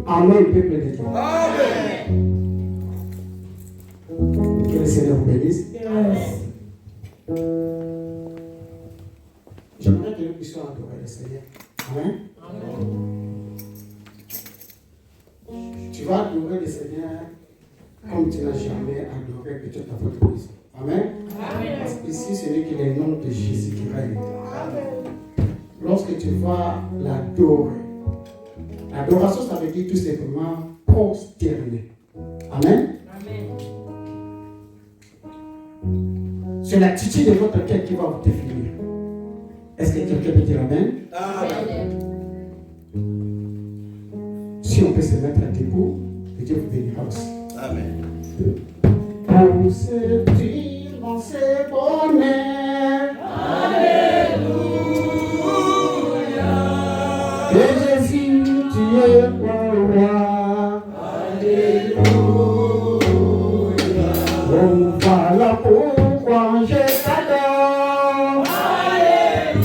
Amen, peuple de Dieu. Que le Seigneur vous bénisse. J'aimerais que nous puissions adorer le Seigneur. Amen. Tu vas adorer le Seigneur comme tu n'as jamais adoré peut-être à votre prison. Amen. Parce qu'ici, ce n'est que le nom de Jésus qui règne. Lorsque tu vas l'adorer, l'adoration, ça veut dire tout simplement prosterner. Amen. C'est l'attitude de votre cœur qui va vous définir. Est-ce que quelqu'un peut dire Amen? Amen. Si on peut se mettre à debout, que Dieu vous bénira aussi. Amen. Pour ce dire, c'est bonheur. Alléluia. Et Jésus, tu es mon roi. Alléluia. Oh, voilà pourquoi je t'adore. Alléluia.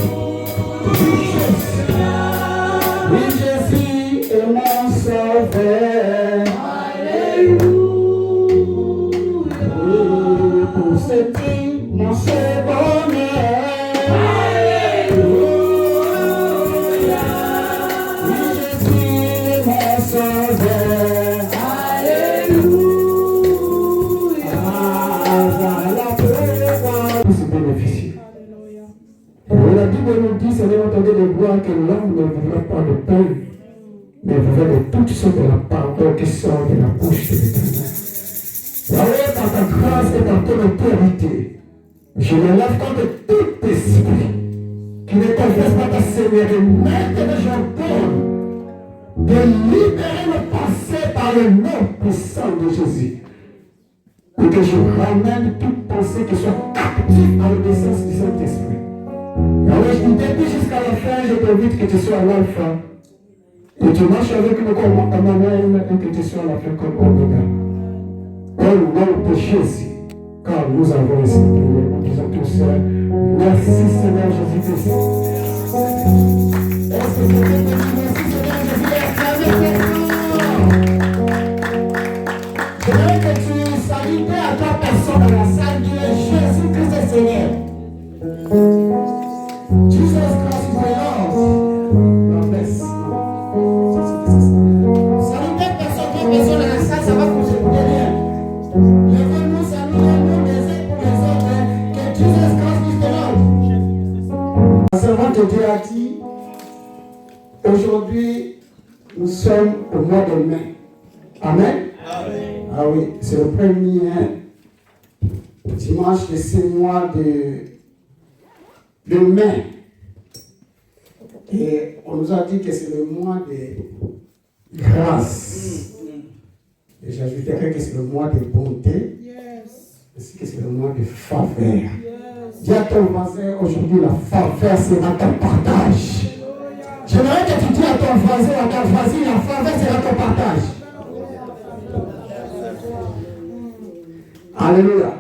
Oui, Jésus est mon sauveur. Alléluia. Oui, pour ce prix, mon sauveur. voir que l'homme ne voudrait pas de pain, mais voudrait de toutes sortes de la parole qui sort de la bouche de l'Éternel. Yahweh, par ta grâce et par ton autorité, je me lève contre tout esprit qui ne confesse pas ta Seigneurie. Maintenant, j'ordonne de libérer le passé par le nom puissant de Jésus. Et que je ramène toute pensée qui soit captive à l'obéissance du Saint-Esprit. Alors je dis depuis jusqu'à la fin, je t'invite que tu sois l'alpha. Et tu marches avec nous comme Emmanuel et que tu sois la fin comme Omega. Au nom de Jésus, car nous avons essayé, nous disons tous, merci Seigneur Jésus-Christ. Est-ce que vous pouvez dire merci Seigneur Jésus-Christ? Je voudrais que tu salues à trois personnes dans la salle, dis Jésus-Christ est Seigneur. Jesus Christ is my Lord. Merci. Salut deux personnes, trois personnes dans la salle, ça va vous écouter rien. Lèvez-nous, saluez-nous les uns pour les autres, que Jesus Christ is the Lord. La servante de Dieu a dit, aujourd'hui, nous sommes au mois de mai. Amen. Amen. Ah oui, c'est le premier dimanche de ce mois de mai. Et on nous a dit que c'est le mois de grâce. Et j'ajouterais que c'est le mois de bonté. Ainsi que c'est le mois de faveur. Dis à ton voisin, aujourd'hui la faveur sera ton partage. J'aimerais que tu dises à ton voisin, à ta voisine, la faveur sera ton partage. Alléluia.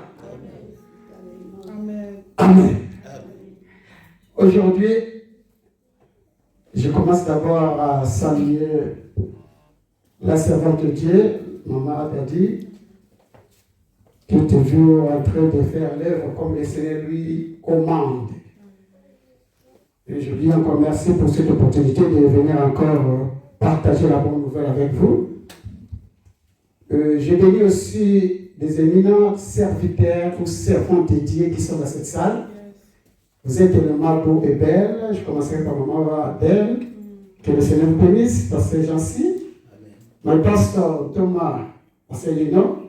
Amen. Amen. Aujourd'hui, je commence d'abord à saluer la servante de Dieu, Maman Adadi, qui est toujours en train de faire l'œuvre comme le Seigneur lui commande. Et je lui encore merci pour cette opportunité de venir encore partager la bonne nouvelle avec vous. Je bénis aussi des éminents serviteurs ou servants dédiés qui sont dans cette salle. Vous êtes tellement beaux et belles. Je commencerai par Maman Adèle. Que le Seigneur vous bénisse, Pasteur Jancy. Mon pasteur Thomas Marcelino.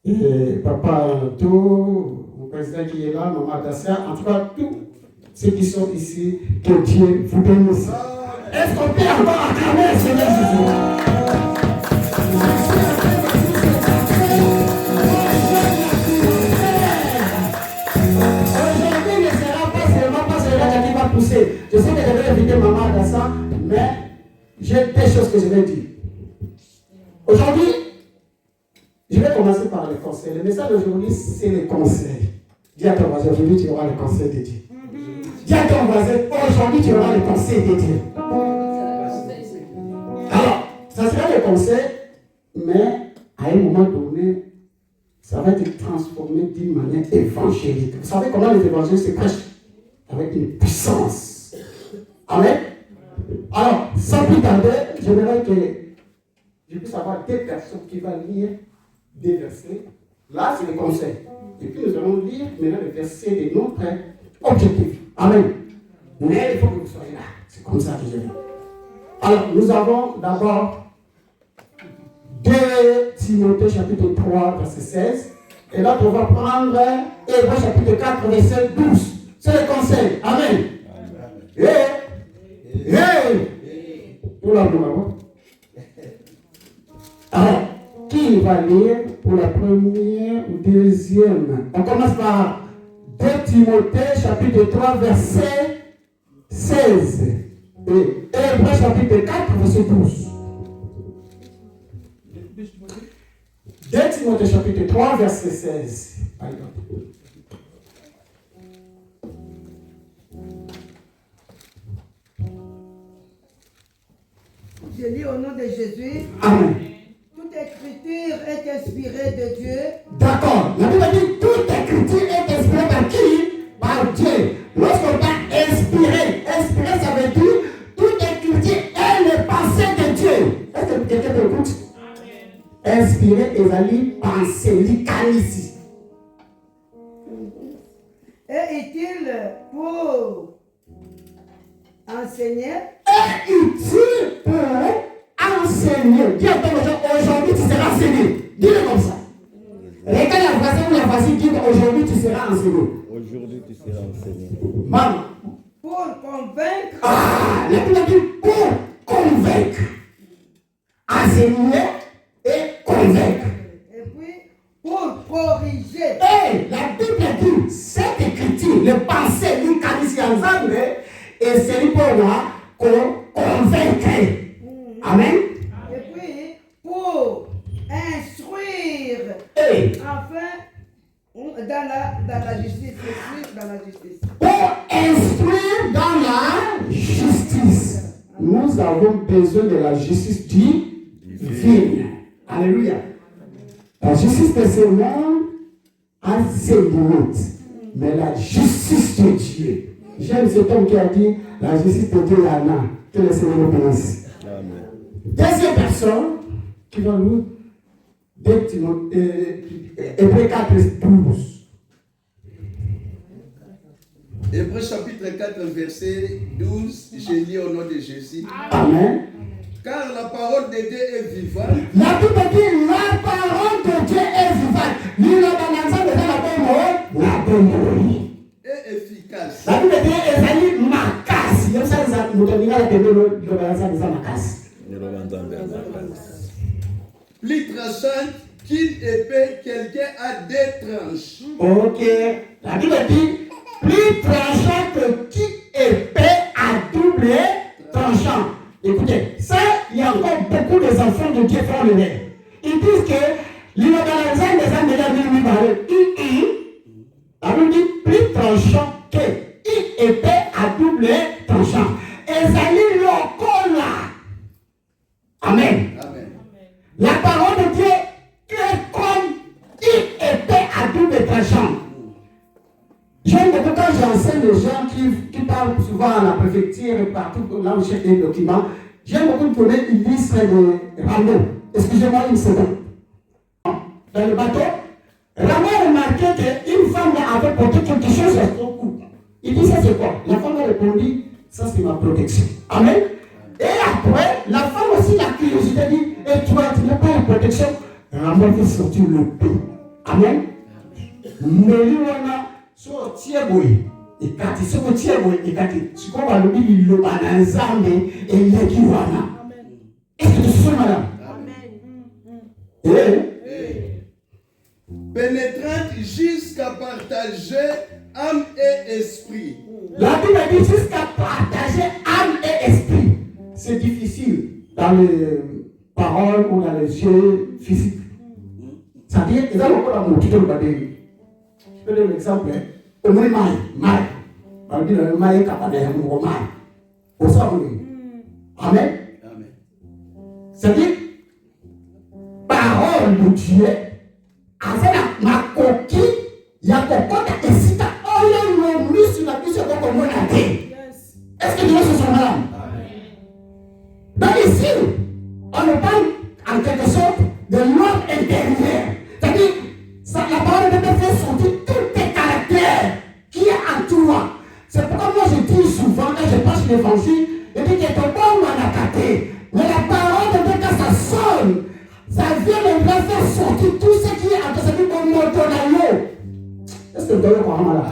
Et Papa Anto, mon président qui est là, Maman Dassia. En tout cas, tous ceux qui sont ici, que Dieu vous bénisse. Est-ce qu'on peut encore acclamer le Seigneur Jésus? Pousser. Je sais que je vais inviter Maman à ça, mais j'ai des choses que je vais dire. Aujourd'hui, je vais commencer par les conseils. Le message d'aujourd'hui, c'est les conseils. Dis à ton voisin, aujourd'hui tu auras les conseils de Dieu. Dis à ton voisin, aujourd'hui tu auras les conseils de Dieu. Alors, ça sera les conseils, mais à un moment donné, ça va être transformé d'une manière évangélique. Vous savez comment les évangiles se prêchent? Avec une puissance. Amen. Alors, sans plus tarder, j'aimerais que je puisse avoir deux personnes qui vont lire des versets. Là, c'est les conseils. Et puis, nous allons lire maintenant les versets de notre objectif. Amen. Mais il faut que vous soyez là. C'est comme ça que je vais. Alors, nous avons d'abord 2 Timothée chapitre 3, verset 16. Et là, on va prendre Hébreux chapitre 4, verset 12. C'est le conseil. Amen. Alors, qui va lire pour la première ou deuxième? On commence par 2 Timothée chapitre 3 verset 16 et Hébreux chapitre 4 verset 12. 2 Timothée chapitre 3 verset 16. Allez, je lis au nom de Jésus. Amen. Toute écriture est inspirée de Dieu. D'accord. La Bible dit toute écriture est inspirée par qui? Par Dieu. Lorsqu'on parle inspiré, inspiré ça veut dire toute écriture est le passé de Dieu. Est-ce que quelqu'un m'écoute? Inspiré et valu penser, l'ici. Est utile pour enseigner, est utile pour enseigner. Dis à ton voisin, aujourd'hui tu seras enseigné. Dis-le comme ça. Regarde la voisine ou la voisine, dis aujourd'hui tu seras enseigné. Aujourd'hui, tu seras enseigné. Maman. pour convaincre, La Bible dit pour convaincre. Enseigner et convaincre. et puis pour corriger. Et la Bible dit, cette écriture, les pensées du Canisi ensemble, et c'est pour moi qu'on convaincre. Amen. Et puis pour instruire, Et enfin, dans la justice, dans la justice. pour instruire dans la justice. Nous avons besoin de la justice divine. Alléluia. La justice de ce monde a ses limites. Mais la justice de Dieu. J'aime cet homme qui a dit la justice de Dieu, il y en a. Que le Seigneur nous bénisse. Amen. Deuxième personne qui va nous Hébreux 4, 12. Hébreux chapitre 4, verset 12, je lis au nom de Jésus. Amen. Car la parole de Dieu est vivante. La Bible dit la parole de Dieu est vivante. Lui, la banane, la bonne Et efficace. La Bible dit ezali makasi. Yo ça ça mutabinga la tendo lo balanza bisa makasi. Plus tranchante qu'une épée, quelqu'un a deux tranches. OK. La Bible dit plus tranchant que qui épée à double tranchant. Écoutez, ça, il y a encore beaucoup d'enfants de Dieu font le lait. Ils disent que l'innovatisation des âmes de la vie lui parle. La Bible dit plus tranchant que une épée à double tranchant. Ezali lokola. Amen. Amen. La parole de Dieu est comme une épée à double tranchant. J'aime beaucoup quand j'enseigne les gens qui parlent souvent à la préfecture et partout là où je cherche des documents. J'aime beaucoup donner une liste de Rameau. Excusez-moi une seconde. Dans le bateau, Rameau a remarqué qu'une femme avait porté quelque chose à son cou. Il dit ça c'est quoi? La femme a répondu, ça c'est ma protection. Amen. Et après, la femme aussi, la curiosité dit, et toi tu n'as pas la protection? Rameau veut sortir le paix. Amen. So tieboy ikati soko tieboy ikati sikoba lobi lo bananzambe eleki wana. Est-ce que tu sais madame? Amen. Pénétrante jusqu'à partager âme et esprit. La Bible dit jusqu'à partager âme et esprit. C'est difficile dans les paroles ou dans les yeux physiques. Ça veut dire que dans le monde de mon titre, je peux donner un exemple. Au moins, maï. On dit le maï est capable de faire un maï. Pour ça, vous dites. Amen. Amen. C'est-à-dire, parole de Dieu, avec ma coquille, il y a cocotte et si tu as mis sur la puissance de ton monde à terre. Est-ce que Dieu se sent là? Donc ici, on ne parle en quelque sorte de l'homme intérieur. C'est-à-dire, la parole de Dieu fait sortir tous tes caractères qui est en toi. C'est pourquoi moi je dis souvent, quand je passe l'évangile, je dis que ton bon on a capté. Mais la parole de Dieu, quand ça sonne, ça vient de faire sortir tout ce qui est en toi. C'est comme mon tonneau. Est-ce que vous avez quoi là?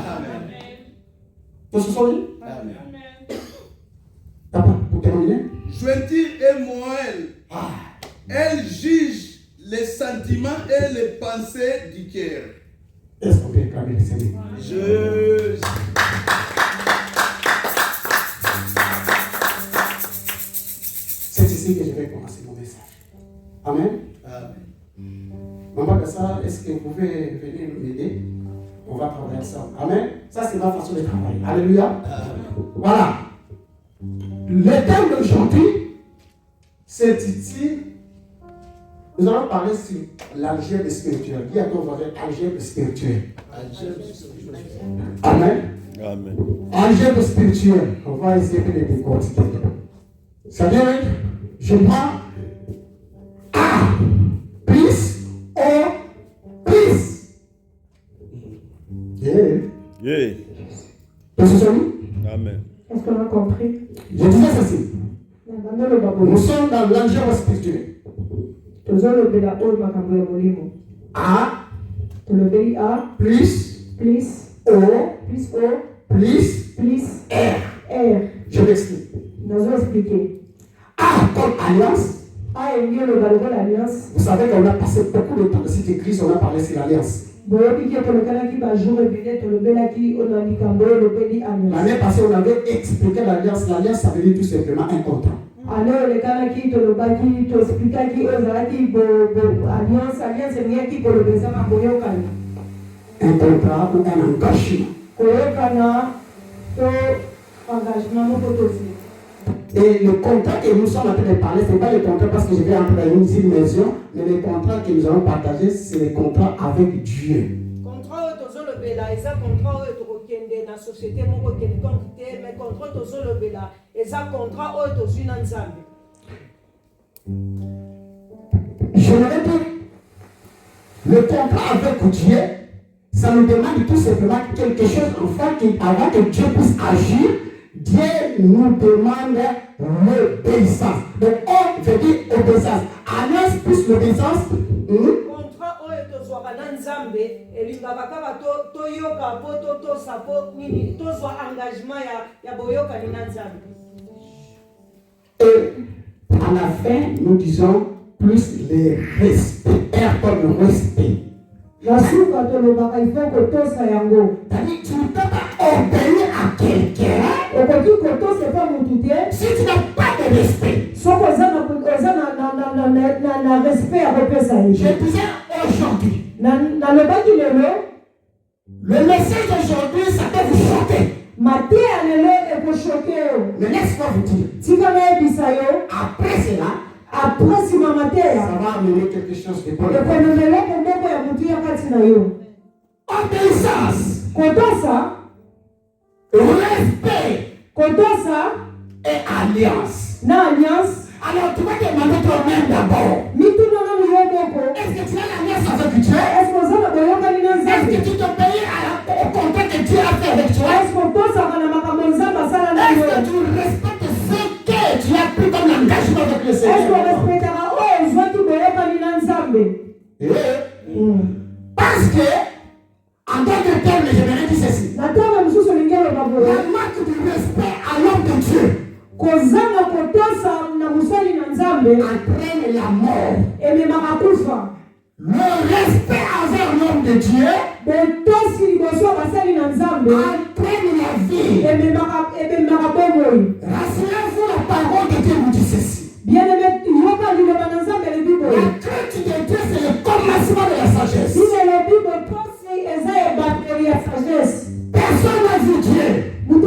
Vous se souvenez? Amen. Papa, pour terminer. Jointure et moelle. Elle juge les sentiments et les pensées du cœur. Est-ce qu'on peut réclamer le Seigneur? C'est ici que je vais commencer mon message. Amen. Amen. Maman de ça, est-ce que vous pouvez venir m'aider? On va travailler ensemble. Amen. Ça, c'est ma façon de travailler. Alléluia. Voilà. Le thème d'aujourd'hui, c'est ici. Nous allons parler sur l'algèbre spirituelle. Dis à ton voisin, algèbre spirituelle. Amen. Amen. Algèbre spirituelle. On va essayer de les décortiquer. Ça veut dire, je prends A plus O plus. Yeah. Vous vous souvenez? Amen. Est-ce qu'on a compris? Je disais ceci. Nous sommes dans l'algèbre spirituelle. A plus O plus R. Je m'explique. A comme alliance. Vous savez qu'on a passé beaucoup de temps dans cette église, on a parlé sur l'alliance. L'année passée, on avait expliqué l'alliance. L'alliance, ça veut dire tout simplement un contrat. Un contrat ou un engagement. Et le contrat que nous sommes en train de parler, ce n'est pas le contrat parce que je vais entrer dans une immersion, mais le contrat que nous allons partager, c'est le contrat avec Dieu. Je me répète, le contrat avec Dieu, ça nous demande tout simplement quelque chose avant que Dieu puisse agir. Dieu nous demande l'obéissance. Donc, on veut dire obéissance. Alliance plus l'obéissance. Et à la fin, nous disons plus le respect. R comme le respect. Tu ne peux pas obéir à quelqu'un si tu n'as pas de respect. Je disais aujourd'hui, le message d'aujourd'hui, ça peut vous choquer. Mais laisse-moi vous dire, après cela, ça va amener quelque chose de bon. Obéissance, respect et alliance. Alors tu vas demander toi-même d'abord. Est-ce que tu as l'alliance avec Dieu? Est-ce que tu t'obéis au contrat que Dieu a fait avec toi? Est-ce que tu respectes ce que tu as pris comme engagement avec le Seigneur? Parce que, en d'autres termes, j'aimerais dire ceci. La marque du respect à l'homme de Dieu entraîne la mort. Le respect envers l'homme de Dieu entraîne la vie. Rassurez-vous, la parole de Dieu nous dit ceci. La crainte de Dieu, c'est le commencement de la sagesse. Personne n'a vu Dieu. Tu ne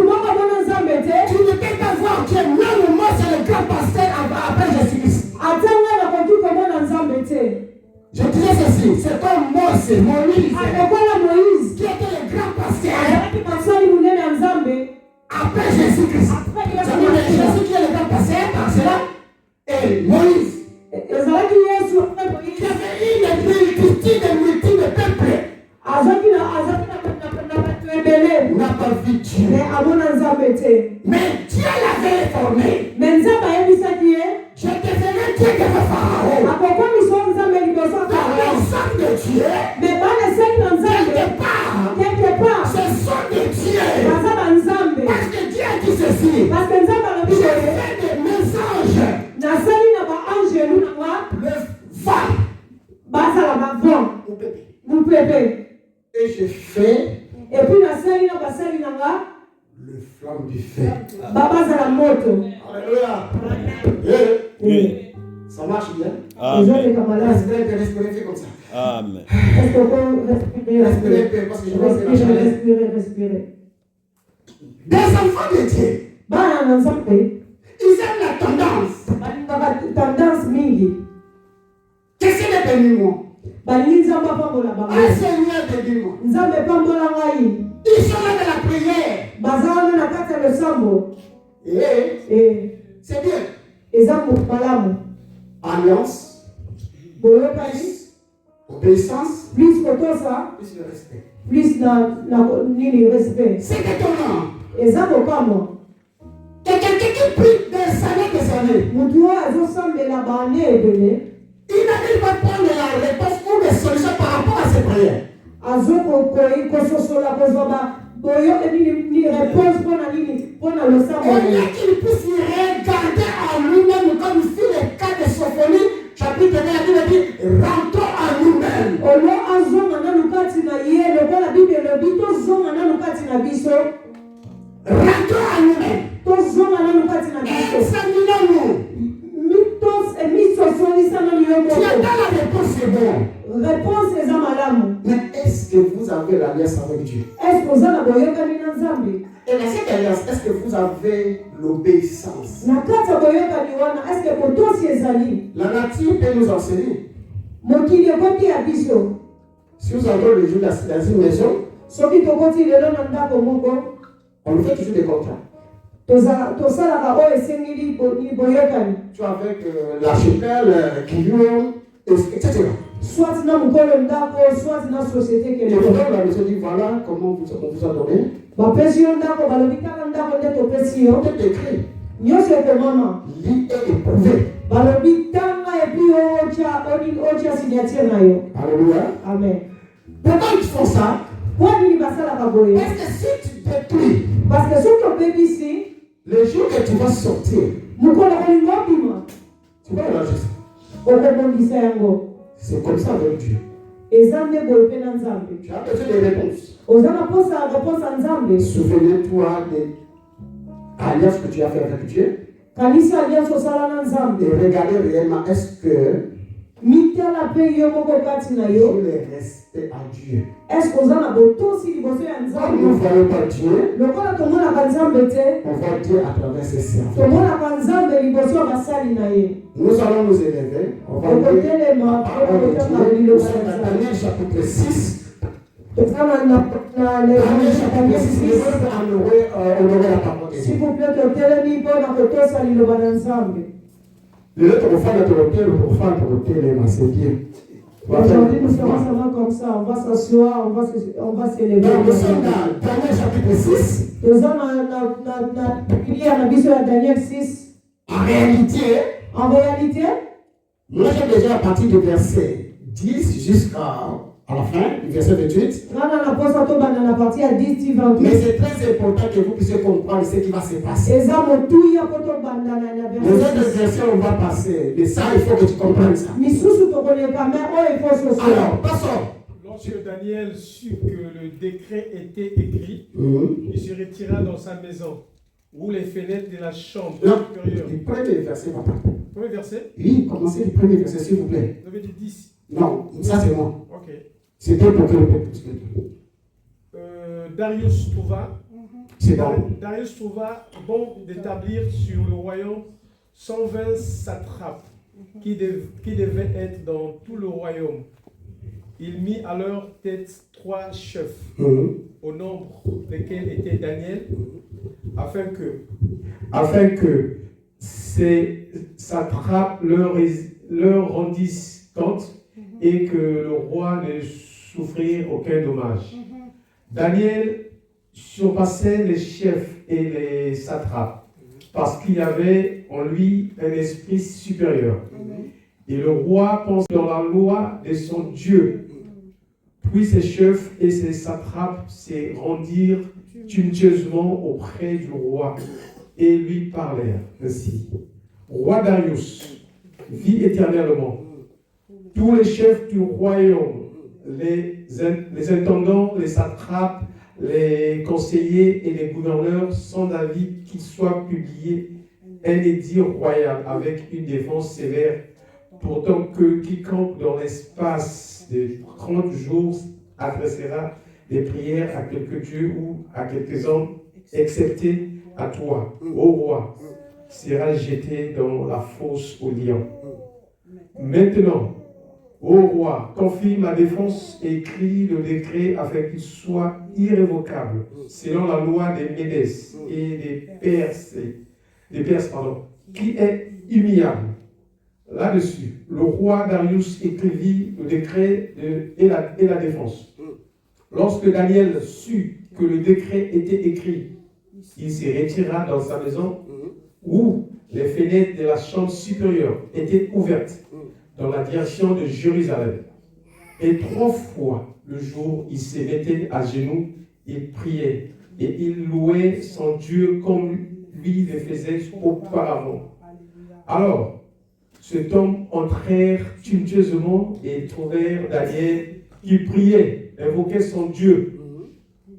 peux pas voir Dieu. Même moi, c'est le grand pasteur après Jésus-Christ. Je disais ceci, c'est comme Moïse, qui était le grand pasteur après Jésus-Christ. C'est Jésus qui est le grand pasteur, par cela, et Moïse. Qui avait une multitude de peuples. N'a pas vu Dieu. Mais Dieu l'avait formé. Je te ferai Dieu de Pharaon. Dans l'ensemble de Dieu, quelque part, ce sont de Dieu. Parce que Dieu a dit ceci. Je fais de mes anges le vent. Et je fais le flamme du feu. Alléluia. Ça marche bien. Respirez, fais comme ça. Amen. Respirez, parce que je vois que c'est la chaleur. Des enfants de Dieu, ils aiment la tendance. Qu'est-ce qu'il est béni, moi? Un Seigneur béni, moi. Ils sont là de la prière. C'est bien. Alliance, obéissance, plus le respect. Plus na respect. C'est étonnant. Il n'arrive pas à prendre la réponse ou les solutions par rapport à ses prières. Et là qu'il puisse y regarder en lui-même, comme ici le cas de Sophonie, chapitre 9, il dit, rentrons en nous-mêmes. Rentrons en nous-mêmes. Examinons-nous. Tu as dans la réponse, c'est bon. Mais est-ce que vous avez l'alliance avec Dieu? Et dans cette alliance, est-ce que vous avez l'obéissance? La nature peut nous enseigner. Si vous avez le jour dans une maison, on nous fait toujours des contrats. Tu as avec l'archipel, Guillaume, etc. Soit dans mon soit dans la société Et le frère la maison dit voilà comment on vous a donné. Tout est écrit. Lis et éprouvé. Alléluia. Amen. Pourquoi ils font ça? Parce que si tu détruis, le jour que tu vas sortir, tu vas élargir ça. C'est comme ça avec Dieu. Tu as besoin de réponses. Souvenez-toi de l'alliance que tu as fait avec Dieu. Et regardez réellement, est-ce que je vais rester à Dieu? Comme nous ne voyons pas Dieu, on voit Dieu à travers ses servants. Nous allons nous élever. On va lire la parole de Dieu. Nous sommes dans Daniel chapitre 6. Daniel chapitre 6, honorer la parole de Dieu. Le profane c'est bien. Aujourd'hui, nous serons seulement comme ça. On va s'asseoir, on va s'élever. Donc, nous sommes dans Daniel chapitre 6. Nous sommes dans Daniel 6. En réalité, moi j'ai déjà parti du verset 10 jusqu'à la fin, du verset 28. Mais c'est très important que vous puissiez comprendre ce qui va se passer. Les autres versets, on va passer. Mais ça, il faut que tu comprennes ça. Alors, passons. Lorsque Daniel sut que le décret était écrit, il se retira dans sa maison, où les fenêtres de la chambre supérieure. Le premier verset, papa. Premier verset? Oui, commencez le premier verset, s'il vous plaît. Vous avez dit 10. Non, ça c'est moi. Ok. C'était pour que le peuple. Darius trouva. C'est bon. Darius trouva bon d'établir sur le royaume 120 satrapes qui devaient être dans tout le royaume. Il mit à leur tête 3 chefs, au nombre desquels était Daniel, afin que ces satrapes leur rendissent compte et que le roi ne souffrit aucun dommage. Daniel surpassait les chefs et les satrapes parce qu'il y avait en lui un esprit supérieur. Et le roi pensait dans la loi de son Dieu. Puis ses chefs et ses satrapes se rendirent tumultueusement auprès du roi et lui parlèrent ainsi. Roi Darius, vis éternellement. Tous les chefs du royaume, les intendants, les satrapes, les conseillers et les gouverneurs sont d'avis qu'il soit publié un édit royal avec une défense sévère, pourtant que quiconque dans l'espace de 30 jours adressera des prières à quelque dieu ou à quelques hommes, excepté à toi, ô roi, sera jeté dans la fosse aux lions. Maintenant, ô roi, confie ma défense et écris le décret afin qu'il soit irrévocable, selon la loi des Médès et des Perses, qui est immuable. Là-dessus, le roi Darius écrivit le décret et la défense. Lorsque Daniel sut que le décret était écrit, il se retira dans sa maison où les fenêtres de la chambre supérieure étaient ouvertes dans la direction de Jérusalem. Et 3 fois le jour, il se mettait à genoux, il priait et il louait son Dieu comme lui le faisait auparavant. Alors, cet homme entrèrent tumultueusement et trouvèrent Daniel qui priait, invoquait son Dieu.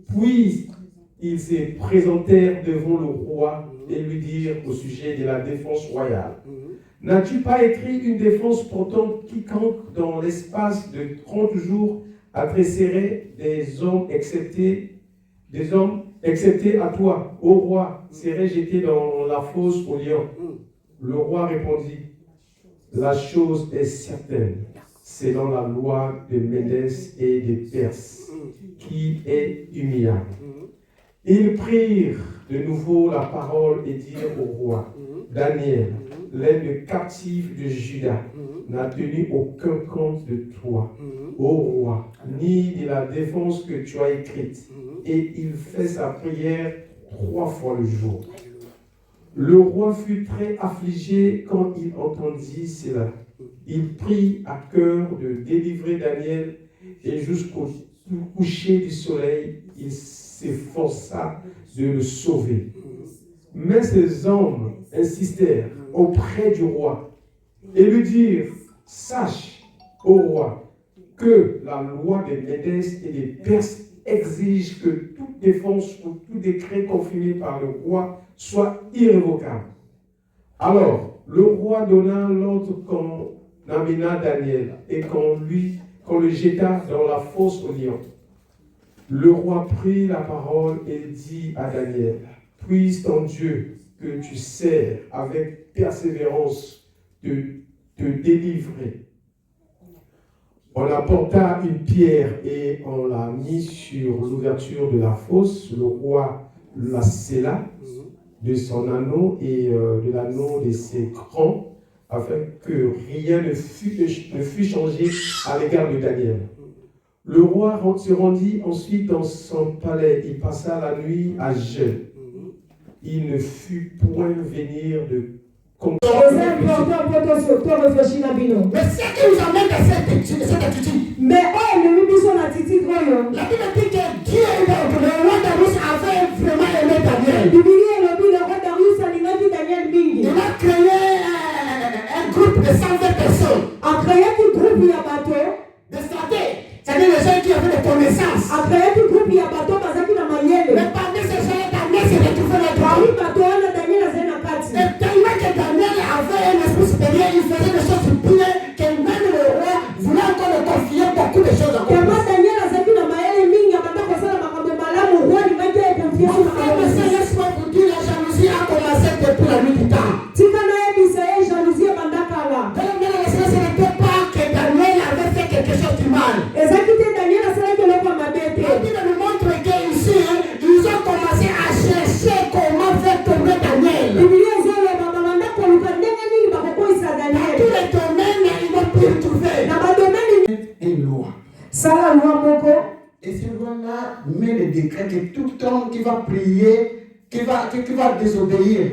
Puis, ils se présentèrent devant le roi et lui dirent au sujet de la défense royale. N'as-tu pas écrit une défense pourtant quiconque dans l'espace de 30 jours adresserait des hommes exceptés à toi, ô roi, serait jeté dans la fosse au lion? Le roi répondit, la chose est certaine, c'est dans la loi de Médès et des Perses, qui est humiliable. Ils prirent de nouveau la parole et dirent au roi, Daniel, l'aide captif de Juda, n'a tenu aucun compte de toi, ô roi, ni de la défense que tu as écrite. Et il fait sa prière 3 fois le jour. Le roi fut très affligé quand il entendit cela. Il prit à cœur de délivrer Daniel et jusqu'au coucher du soleil, il s'efforça de le sauver. Mais ces hommes insistèrent auprès du roi et lui dirent, sache, ô roi, que la loi des Médès et des Perses exige que toute défense ou tout décret confirmé par le roi soit irrévocable. Alors, le roi donna l'ordre qu'on amena Daniel et qu'on le jeta dans la fosse au lion. Le roi prit la parole et dit à Daniel, puisse ton Dieu que tu sers avec persévérance te délivrer. On apporta une pierre et on l'a mis sur l'ouverture de la fosse. Le roi la scella de son anneau et de l'anneau de ses crans, afin que rien ne fût changé à l'égard de Daniel. Le roi se rendit ensuite dans son palais. Il passa la nuit à jeûne. Il ne fut point venir de C'est important pour toi réfléchir à Bino. Mais ce qui nous amène à cette attitude, Mais le lui son attitude, la Bible dit que Dieu, le roi Darius avait vraiment aimé Daniel. le roi Darius a dit Daniel Mingi. Il a créé un groupe de 120 personnes. A créé un groupe il y a bateau. Des stratèges, c'est-à-dire les gens qui avaient des connaissances. A créé un groupe il y a bateau parce qu'il a maillé. Mais parmi ces gens, Daniel s'est retrouvé là-dedans. Parmi bateau, on a Daniel à Zenakati. Et tellement que Daniel avait un esprit supérieur, il faisait des choses pires, que même le roi voulait encore le confier beaucoup de choses encore. Tellement Daniel a dit que maillé Mingi a battu comme ça la maman de Malam au roi, il va dire confiance Mon dans frère, la mais laisse-moi vous dire, la jalousie a commencé depuis la nuit du temps. Tika na ebisaye jalousie bandakala. Donc, ce n'était pas que Daniel avait fait quelque chose de mal. Ezakite Daniel a sala que le roi m'a bête. La Bible nous montre qu'ici, ils ont commencé à chercher comment faire tomber Daniel. Biblia zolo mama manda kwa lukandenge nini bakokoisa Dans Daniel. tous les domaines, ils vont plus le trouver. Na badomeni Une loi. sala loi moko. Et cette loi-là met le décret que tout homme qui va prier, qui va désobéir,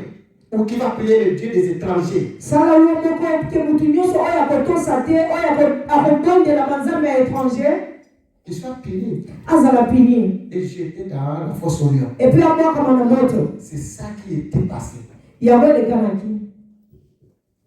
ou qui va prier le Dieu des étrangers, Sala loi moko ke mutu nyonso oyo akotosa te oyo akobondela banzambe ya étranger qu'il soit puni azala pini. et jeté dans la fosse au lion. Et puis abwakama na moto C'est ça qui était passé. yango elekanaki.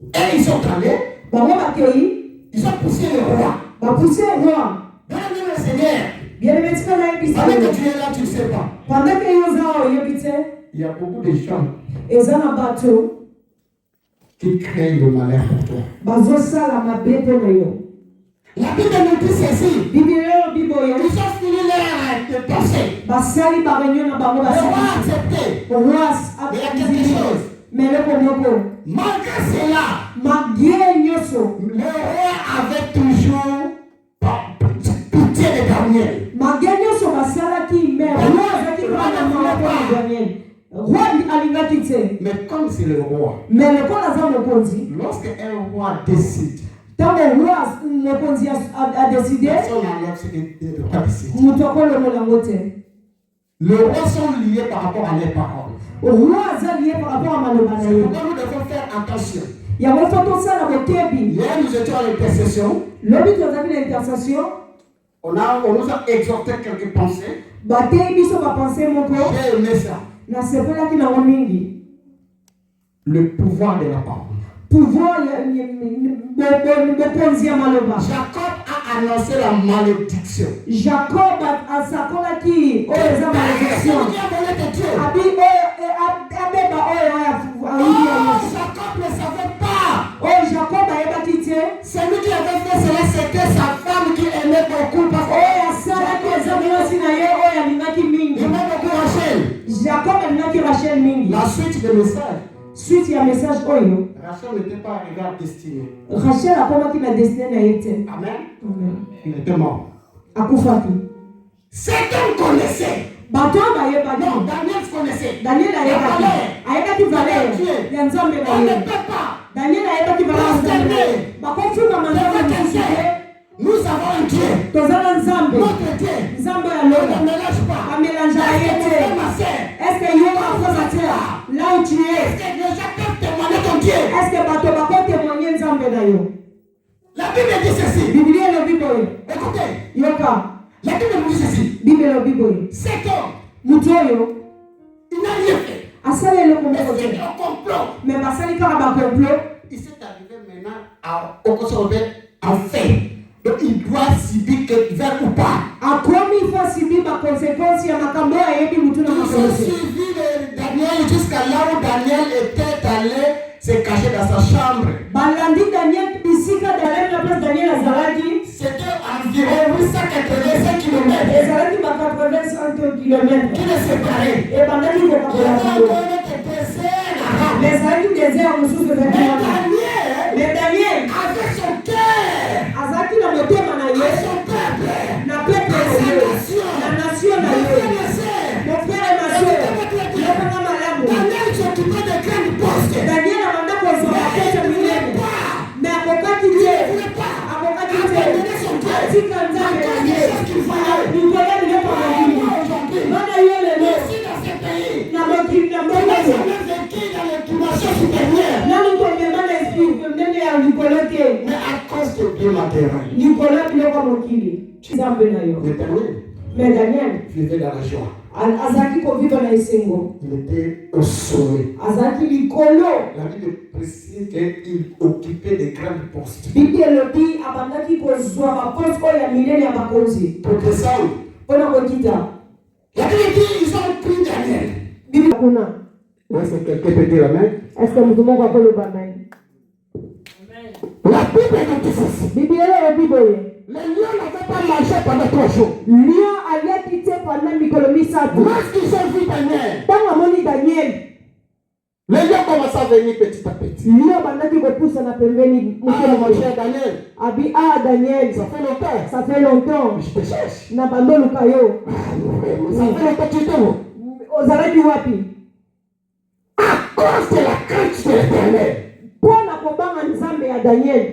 Et ils sont allés, Bango bakei ils ont poussé le roi. bapousse roi. Bien aimé le Seigneur, Bien-aimé tika na pendant ebisa. que tu es là, tu ne sais pas. Pendant que yo za oyebi te Il y a beaucoup de gens eza na bato qui craignent le malheur pour toi. bazosala mabe mpo na yo. La Bible nous dit ceci. Biblia biboyo Ils ont fini leur pensée. basali bareunion na bango Le roi a basali. accepté. Roi Mais il y a quelque chose. mais eloko moko Malgré cela, magie nyonso le roi avait toujours pitié de Daniel. magie nyonso basalaki mais roi azalaki kaka mama mpo na Daniel. Roi alingaki te Mais comme c'est le roi, mais lokola aza mokonzi lorsque un roi décide, ntango roi mokonzi a décidé personne n'enlève ce que le roi décide. moto akolongola yango te. Les rois sont liés par rapport à leurs paroles. Roi aza lié par rapport à maloba na C'est ye. pourquoi nous devons faire attention. Ya mofoto ça la bokebi. Hier, nous étions à l'intercession. Lobi tu as vu l'intercession. On nous a exhorté quelques pensées. Batei biso ba penser moko. J'ai aimé ça. Na sepela ki na mingi. Le pouvoir de la parole. Pouvoir de maloba. Jacob a annoncé la malédiction. Jacob a sakola ki oza malédiction. Abi abeba Jacob ne savait pas. Jacob a eba ki tie. Celui qui avait fait cela, c'était sa femme qui aimait beaucoup. Parce que asala ki eza mwasi na ye alingaki mingi. il aimait beaucoup Rachel. Jacob alingaki Rachel mingi. La suite du message. Suite ya message oyo. Rachel n'était pas arrivée à destinée. Rachel akomaki na destinée na ye te. Amen. Amen. Il était mort. Akufaki. Cet homme connaissait. Bato bayeba Non, Daniel connaissait. Daniel ayebaki valeur ya nzambe na On ye. ne peut pas. Daniel ayebaki valeur ya nzambe. Bakofunga manzambe mosusu te. Nous avons un Dieu. Tozala nzambe. Notre Dieu. Nzambe ya On lola. ne mélange pas. Amélange ye te. Est-ce que yo akoza te là où tu es? Est-ce que les gens peuvent témoigner ton Dieu? Est-ce que bato bako témoigner nzambe na yo? La Bible dit ceci. Biblia elobi boye. Écoutez. Yoka. La Bible dit ceci. Bible elobi boye. Cet homme, Mutu oyo il n'a rien fait. asali eloko Mais moko c'est te. un complot. Mais basali kaka bakomplot. Il s'est arrivé maintenant au Kosovo en fait. Donc il doit subir quelque chose ou pas. Akomi ifo sibi ba conséquence ya makambo ayebi mutu na Ils ont makambo. suivi Daniel jusqu'à là où Daniel était allé se cacher dans sa chambre. Balandi Daniel bisika Daniel la place Daniel azalaki. C'était environ 885 km Ezalaki ba 85 km. qui les séparait. Et bandaki ko Il y avait kapela. encore un autre désert là-bas. Les ezalaki désert mosusu Mais ezalaki. Daniel, Mais Daniel avec son cœur, azalaki na motema na ye. et son peuple, Na peuple na ye. Na nation na mes ye. frères et sœurs, Mon frère et ma soeur. Yokanga malamu. Daniel s'occupait de grandes postes. Daniel amanda kozwa makosa minene. Mais akokaki te. Akokaki te. Atika nzambe na ye. Nikola biloko na ye. Bana yo lelo. Ici dans ce pays, Na mokili na on a mbongo. jamais vécu dans les dimensions supérieures. Nanu komema na esprit nene ya likolo te. Mais à cause de Dieu matériel. Likolo biloko mokili. Nzambe na yo. Mais Daniel Mais Daniel vivait dans la joie. azalaki kovivre na esengo. Il était au sommet. Azalaki likolo. La Bible précise qu'il occupait de grandes postes. Bible elobi abandaki kozwa baposte oyo ya minene ya bakonzi. Pour que ça, Mpona kokita. la Bible dit ils ont pris Daniel. Bible kuna. Est-ce que quelqu'un peut dire amen? Est-ce que mutu moko akoloba amen? La Bible nous dit ceci. Bible elobi boye. Les lions n'avaient pas marché pendant 3 jours. Lion aliaki te pendant mikolo misato. Lorsqu'ils ont vu Daniel, Ntango amoni Daniel, les lions commencent à venir petit à petit. lion bandaki kopusa na pembeni Ah, mokolo mon moye. cher Daniel, Abi Daniel, ça fait longtemps. ça fait longtemps. Je te cherche. Na bandoluka yo. Ça fait longtemps que tu es où? Ozalaki wapi? À cause de la crainte de l'Éternel, Mpona kobanga nzambe ya Daniel,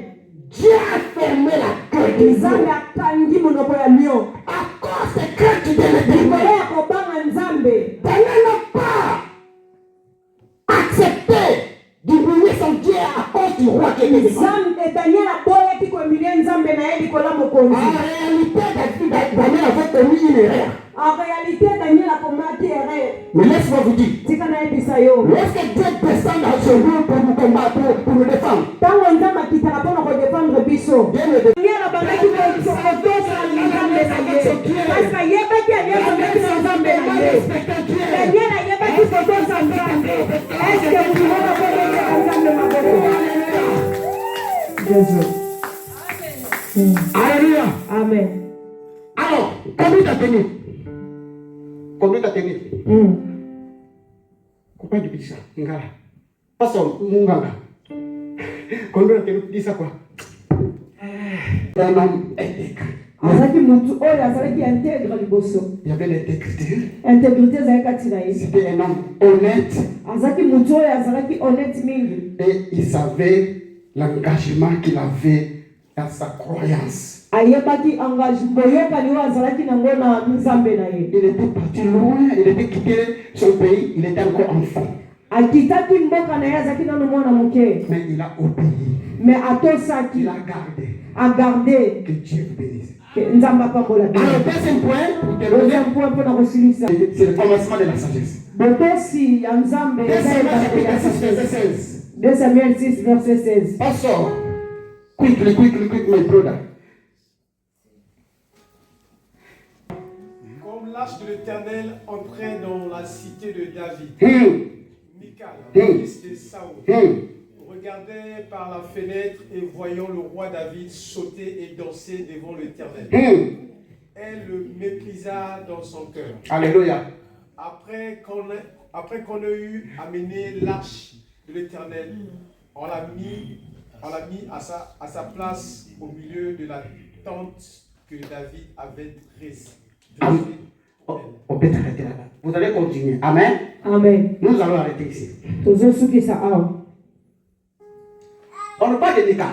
Dieu a fermé la crainte du nzambe lion. akangi monoko ya lion. À cause de crainte de Likolo l'Éternel, ya kobanga nzambe, Daniel n'a pas accepté d'humilier son Dieu à cause du roi qui était devant. nzambe Daniel aboyaki koemilie nzambe na ye likolo ya mokonzi. En réalité, Daniel avait commis une erreur. En réalité, Daniel akomaki erreur. Mais laisse-moi vous dire, Tika nayebisa yo. lorsque Dieu descend dans ce lieu pour nous combattre, pour nous défendre, Ntango nzambe akitaka mpona kodefendre biso. Dieu ne défend Daniel abandaki kotosa nzambe na ye. Parce ayebaki aliazongaki na nzambe na ye. Daniel ayebaki kotosa nzambe. Est-ce que vous voulez kotosa nzambe maboko? Jésus. Alléluia. Amen. Alors, combien t'as tenu? Combien t'as tenu? Combien tu dis ça? Ngala. Façon, Munganga. Combien t'as tenu? Dis ça quoi? Un homme intègre. Azaki mutu oyo azalaki intègre liboso. Il y avait l'intégrité. Intégrité ezalaki kati na ye. C'était un homme honnête Azaki mutu oyo azalaki honnête mingi. et il savait l'engagement qu'il avait dans sa croyance. Ayebaki engagement boyokani oyo azalaki nango na nzambe na ye. Il était parti loin, il était quitté son pays, il était encore enfant. akitaki mboka na ye azalaki nano mwana moke, mais il a obéi, mais atosaki, il a gardé. Que Dieu vous bénisse. nzamba pambola bien. Alors, deuxième point, pour terminer, Deuxième point pour la resilisa. c'est le commencement de la sagesse. Botosi ya nzambe 2 Samuel chapitre 6, verset 16. 2 Samuel 6 verset 16. Pastor, quickly, my brother. Comme l'arche de l'Éternel entrait dans la cité de David, Michal, fils de Saoul, regardait par la fenêtre et voyant le roi David sauter et danser devant l'Éternel. Elle le méprisa dans son cœur. Alléluia. Après qu'on ait eu amené l'arche de l'Éternel, on l'a mis à sa place au milieu de la tente que David avait dressée. On peut arrêter là-bas. Vous allez continuer. Amen. Amen. Nous allons arrêter ici. Tozosuki sa awa. On ne parle de Mika.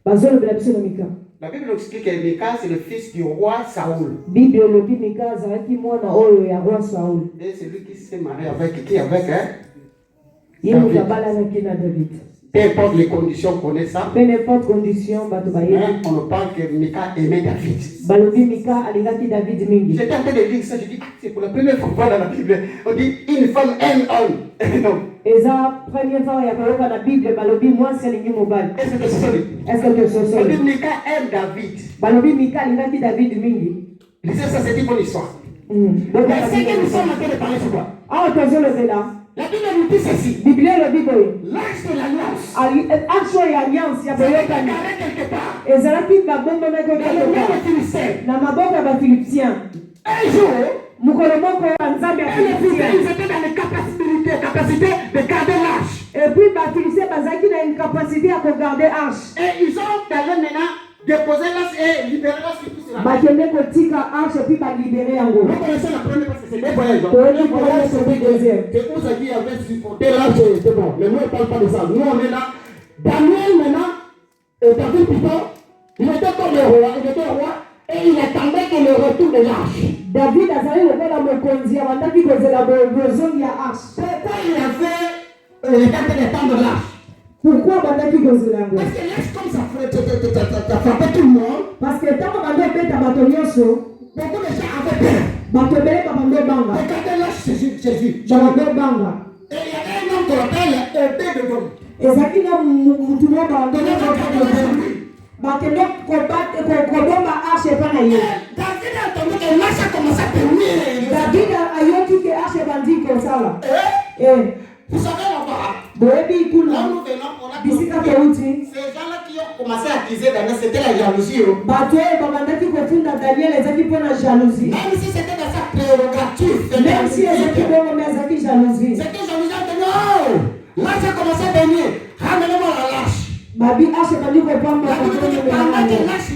Bazolo bela biso na Mika. La Bible explique que Mika, c'est le fils du roi Saoul. Bible lobi Mika azalaki mwana oyo ya roi Saoul. Et c'est lui qui s'est marié avec Ye moto abalanaki na David. peu importe les conditions qu'on est ça. Peu importe condition bato bayebi. On ne parle que Mika aimait David. Balobi Mika alingaki David mingi. J'étais en train de lire ça, je dis, c'est pour la première fois dans la Bible. On dit une femme aime homme. Non. Eza première fois ya koyoka na Bible balobi mwasi alingi mobali. Est-ce que c'est ça? Est-ce que tu sais ça? On dit Mika aime David. Balobi Mika alingaki David mingi. Lisez ça, c'est une bonne histoire. Donc Mais c'est que nous sommes en train de parler sur quoi? ah tozolo bela. La Bible nous dit ceci. Bible lobi boyo. L'âge de l'alliance. Action ya alliance ya Ça a été boyokani. carré quelque part. Ezalaki babomba na Dans le monde koyoka. philistien. Na maboko ya Philistien. Un jour, Mukolo moko ya nzambe ya et les Philistins, ils Philistien. étaient dans les capacités de garder l'arche. Et puis ba Philistien bazaki na une capacité à regarder arche. Et ils ont d'ailleurs maintenant déposé l'arche et libéré l'arche sur tout cela. Bakende kotika arche puis ba libérer yango. Vous connaissez la première parce que c'est des voyages. Toni voyage sur le deuxième. C'est pour ça qu'il avait supporté l'arche, c'est bon. Mais nous, on ne parle pas de ça. Nous, on est là. Daniel, maintenant, David plutôt, il était comme le roi, il était roi, et il attendait que le retour de l'arche. David azali lokola mokonzi abandaki kozela besoin ya arche. Pourquoi il a fait le temps d'attendre l'arche? Pourquoi abandaki kozela yango? Parce que l'arche, comme ça frappé tout le monde, Parce que ntango bando obeta bato nyonso, beaucoup de gens avaient peur. bato ebele babando banga. Regardez l'arche, Jésus. Babando banga. Et il y avait un homme qu'on appelle Obed de Dom. Ezalaki na mutu mo bando Donnez votre cadeau à lui. bakende kobomba arche epa na ye. David a entendu que l'arche a commencé à tenir. David ayoki ke arche ebandi kosala. Vous savez là-bas, Boyebi là kuna où nous venons, on a bisika compris. touti. Ces gens-là qui ont commencé à accuser Daniel, c'était la jalousie. Bato oyo babandaki kofunda Daniel ezalaki mpo na jalousie. Même si c'était dans sa prérogative. Même si ezalaki bongo mais ezalaki jalousie. C'était jalousie. On dit non, l'arche a commencé à venir. Ramenez-moi la lâche. Babi arche ebandi kopamba La Bible dit que pendant que l'arche